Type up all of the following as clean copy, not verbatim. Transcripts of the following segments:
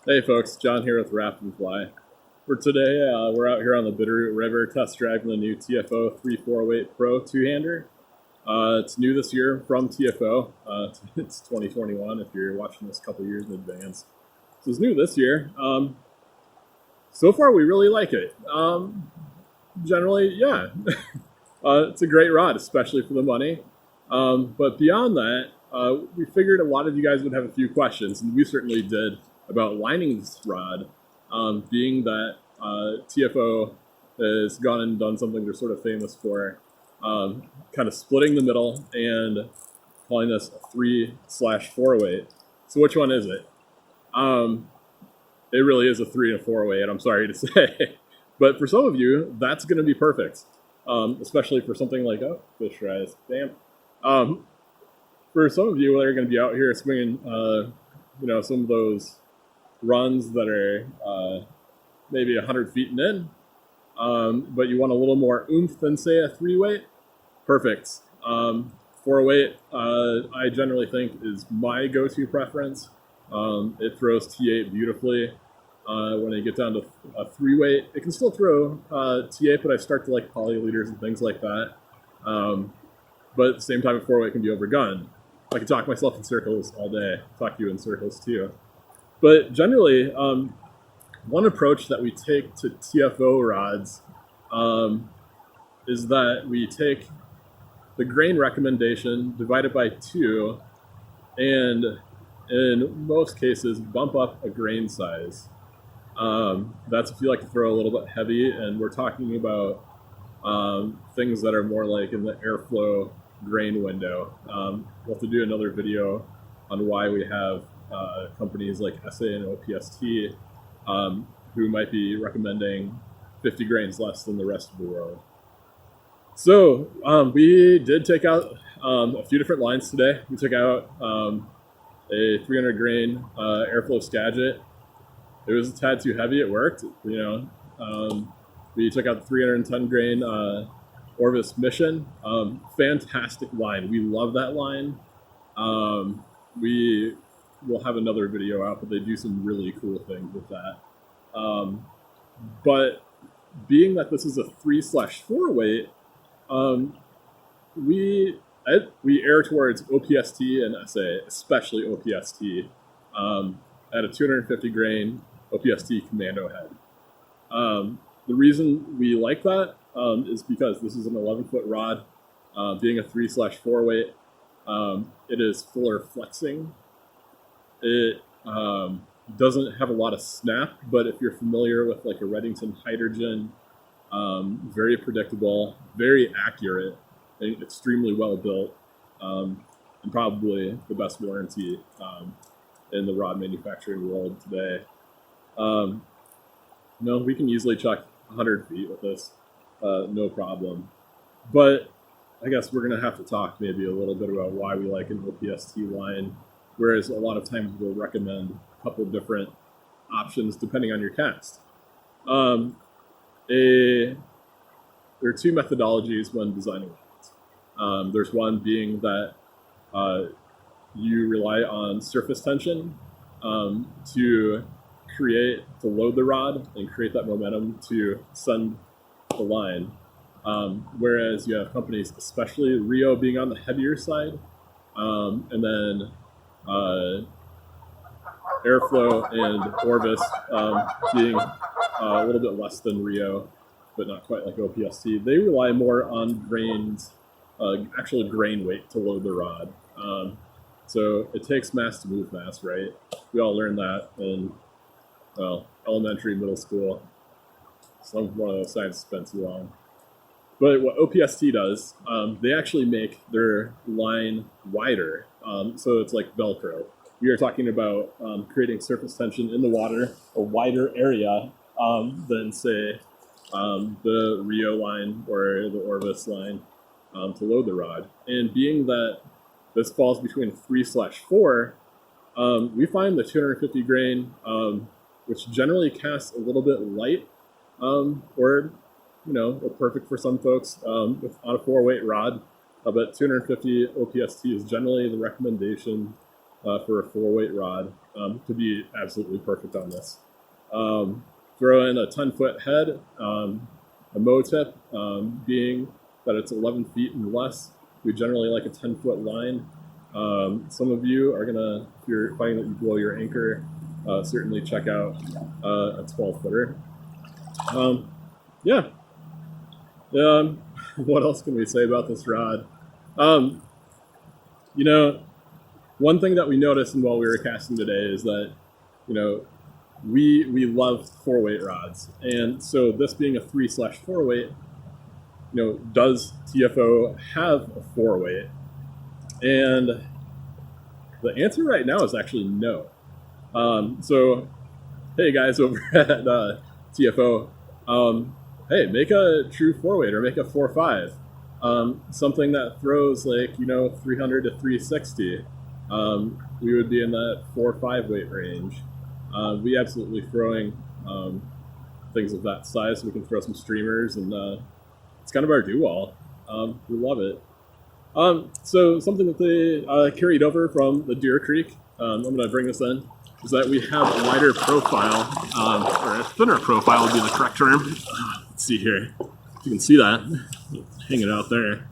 Hey folks, John here with Raft and Fly. For today, we're out here on the Bitterroot River test driving the new TFO 3408 Pro two-hander. It's new this year from TFO. It's 2021 if you're watching this a couple years in advance. So it's new this year. So far, we really like it. Generally, yeah. It's a great rod, especially for the money. But beyond that, we figured a lot of you guys would have a few questions, and we certainly did, about lining this rod, being that TFO has gone and done something they're sort of famous for, kind of splitting the middle and calling this a 3/4 weight. So which one is it? It really is a 3 and a 4 weight, I'm sorry to say. But for some of you, that's going to be perfect, especially for something like, oh, fish rise, damn. For some of you that are going to be out here swinging, some of those runs that are maybe 100 feet and in, but you want a little more oomph than, say, a 3 weight, perfect. 4 weight, I generally think, is my go-to preference. It throws T8 beautifully. When I get down to a 3 weight, it can still throw T8, but I start to like polyleaders and things like that. But at the same time, a 4 weight can be overgunned. I can talk myself in circles all day, talk you in circles too. But generally, one approach that we take to TFO rods is that we take the grain recommendation, divide it by 2, and in most cases, bump up a grain size. That's if you like to throw a little bit heavy, and we're talking about things that are more like in the airflow grain window. We'll have to do another video on why we have companies like SA and OPST who might be recommending 50 grains less than the rest of the world. So we did take out a few different lines today. We took out a 300 grain airflow Skagit. It was a tad too heavy. It worked, We took out the 310 grain Orvis Mission. Fantastic line. We love that line. We will have another video out, but they do some really cool things with that. But being that this is a 3/4 weight, we err towards OPST and SA, especially OPST, at a 250 grain OPST Commando head. The reason we like that is because this is an 11-foot rod. Being a 3/4 weight, it is fuller flexing. It doesn't have a lot of snap, but if you're familiar with like a Reddington Hydrogen, very predictable, very accurate, and extremely well built, and probably the best warranty in the rod manufacturing world today. We can easily chuck 100 feet with this, no problem. But I guess we're going to have to talk maybe a little bit about why we like an OPST line, whereas a lot of times we'll recommend a couple different options depending on your cast. There are two methodologies when designing rods. There's one being that you rely on surface tension to load the rod and create that momentum to send the line. Whereas you have companies, especially Rio being on the heavier side, and then Airflow and Orvis being a little bit less than Rio, but not quite like OPST. They rely more on grains, actual grain weight to load the rod. So it takes mass to move mass, right? We all learned that in elementary, middle school. One of those science spent too long. But what OPST does, they actually make their line wider. So it's like Velcro. We are talking about creating surface tension in the water, a wider area than, say, the Rio line or the Orvis line to load the rod. And being that this falls between 3/4, we find the 250 grain, which generally casts a little bit light, or perfect for some folks on a 4-weight rod. But 250 OPST is generally the recommendation for a 4-weight rod to be absolutely perfect on this. Throw in a 10-foot head, a MOW tip, being that it's 11 feet and less. We generally like a 10-foot line. Some of you are gonna, if you're finding that you blow your anchor, certainly check out a 12-footer. Yeah. What else can we say about this rod? You know, one thing that we noticed while we were casting today is that, you know, we love 4-weight rods, and so this being a 3/4-weight, you know, does TFO have a 4-weight? And the answer right now is actually no. So, hey guys over at TFO, hey, make a true 4-weight or make a 4.5. Something that throws like, you know, 300 to 360. We would be in that 4-5 weight range. We absolutely throwing things of that size, so we can throw some streamers, and it's kind of our do-all. We love it. So something that they carried over from the Deer Creek, I'm going to bring this in, is that we have a lighter profile, or a thinner profile would be the correct term. Let's see here. You can see that hanging out there.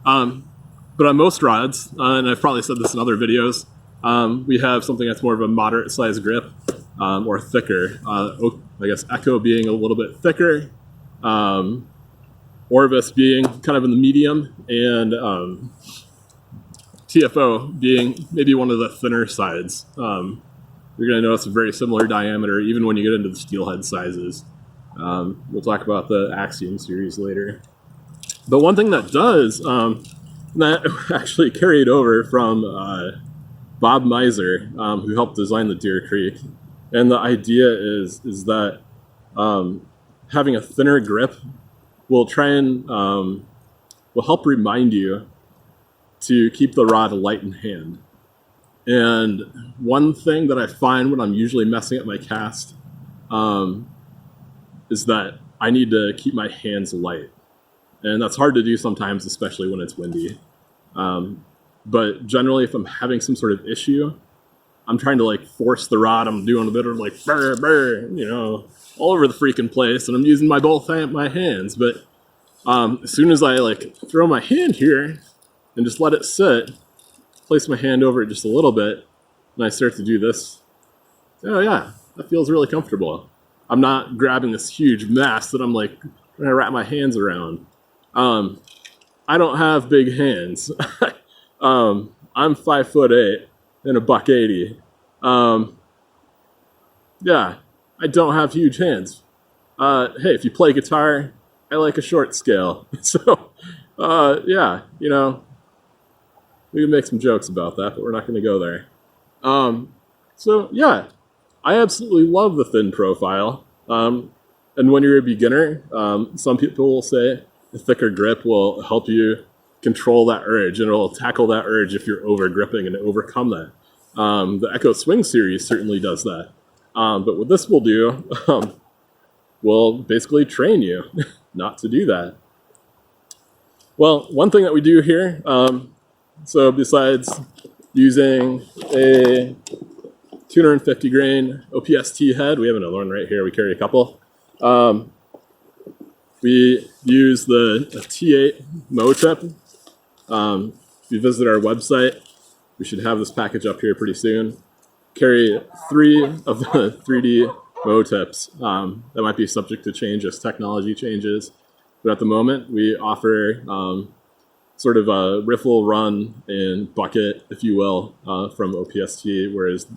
But on most rods, and I've probably said this in other videos, we have something that's more of a moderate size grip, or thicker. I guess Echo being a little bit thicker, Orvis being kind of in the medium, and TFO being maybe one of the thinner sides. You're going to notice a very similar diameter even when you get into the steelhead sizes. We'll talk about the Axiom series later. But one thing that does, that actually carried over from Bob Miser, who helped design the Deer Creek. And the idea is that having a thinner grip will try and will help remind you to keep the rod light in hand. And one thing that I find when I'm usually messing up my cast is that I need to keep my hands light. And that's hard to do sometimes, especially when it's windy. But generally, if I'm having some sort of issue, I'm trying to like force the rod. I'm doing a bit of like burr, burr, you know, all over the freaking place, and I'm using my my hands. But as soon as I like throw my hand here and just let it sit, place my hand over it just a little bit, and I start to do this. Oh yeah, that feels really comfortable. I'm not grabbing this huge mass that I'm like trying to wrap my hands around. I don't have big hands. I'm 5'8" and $180. Yeah, I don't have huge hands. Hey, if you play guitar, I like a short scale. So, yeah, you know, we can make some jokes about that, but we're not going to go there. So, yeah, I absolutely love the thin profile. And when you're a beginner, some people will say the thicker grip will help you control that urge, and it'll tackle that urge if you're over gripping and overcome that. The Echo Swing series certainly does that. But what this will do, will basically train you not to do that. Well, one thing that we do here, so besides using a 250 grain OPST head, we have another one right here, we carry a couple. We use the T-8 MOW tip. If you visit our website, we should have this package up here pretty soon. Carry 3 of the 3D MOW tips. That might be subject to change as technology changes. But at the moment, we offer sort of a riffle, run, and bucket, if you will, from OPST, whereas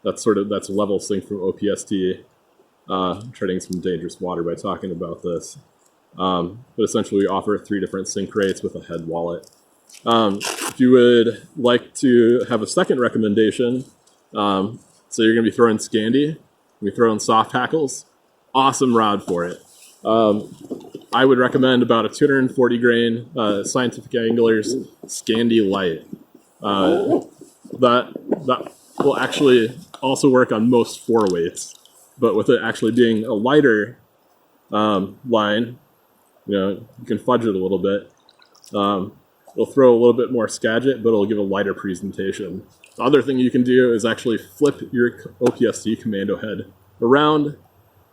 that's level sync from OPST. Treading some dangerous water by talking about this. But essentially we offer 3 different sync rates with a head wallet. If you would like to have a second recommendation, so you're going to be throwing Scandi, we throw in soft hackles, awesome rod for it. I would recommend about a 240 grain Scientific Anglers Scandi Lite. That will actually also work on most 4 weights. But with it actually being a lighter line, you know, you can fudge it a little bit. It'll throw a little bit more Skagit, but it'll give a lighter presentation. The other thing you can do is actually flip your OPST Commando head around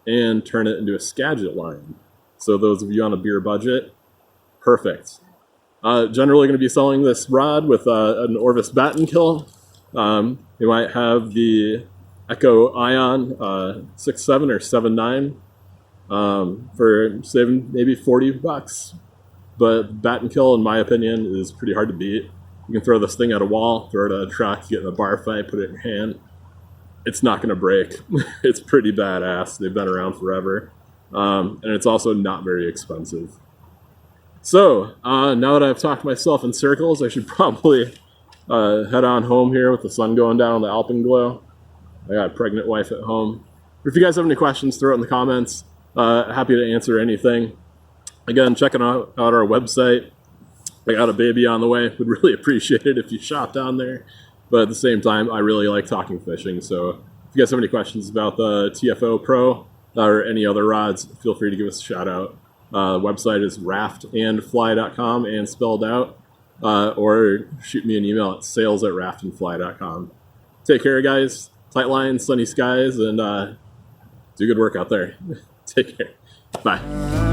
and turn it into a Skagit line. So those of you on a beer budget, perfect. Generally going to be selling this rod with an Orvis batten kill. You might have the Echo Ion 6.7 or 7.9 for saving maybe $40. But batten kill, in my opinion, is pretty hard to beat. You can throw this thing at a wall, throw it at a truck, get in a bar fight, put it in your hand. It's not going to break. It's pretty badass. They've been around forever. And it's also not very expensive. So, now that I've talked myself in circles, I should probably head on home here with the sun going down on the alpenglow. I got a pregnant wife at home. But if you guys have any questions, throw it in the comments. Happy to answer anything. Again, checking out our website. I got a baby on the way. Would really appreciate it if you shop down there. But at the same time, I really like talking fishing. So if you guys have any questions about the TFO Pro or any other rods, feel free to give us a shout out. Website is raftandfly.com and spelled out. Or shoot me an email at sales@raftandfly.com. Take care, guys. Tight lines, sunny skies, and do good work out there. Take care. Bye.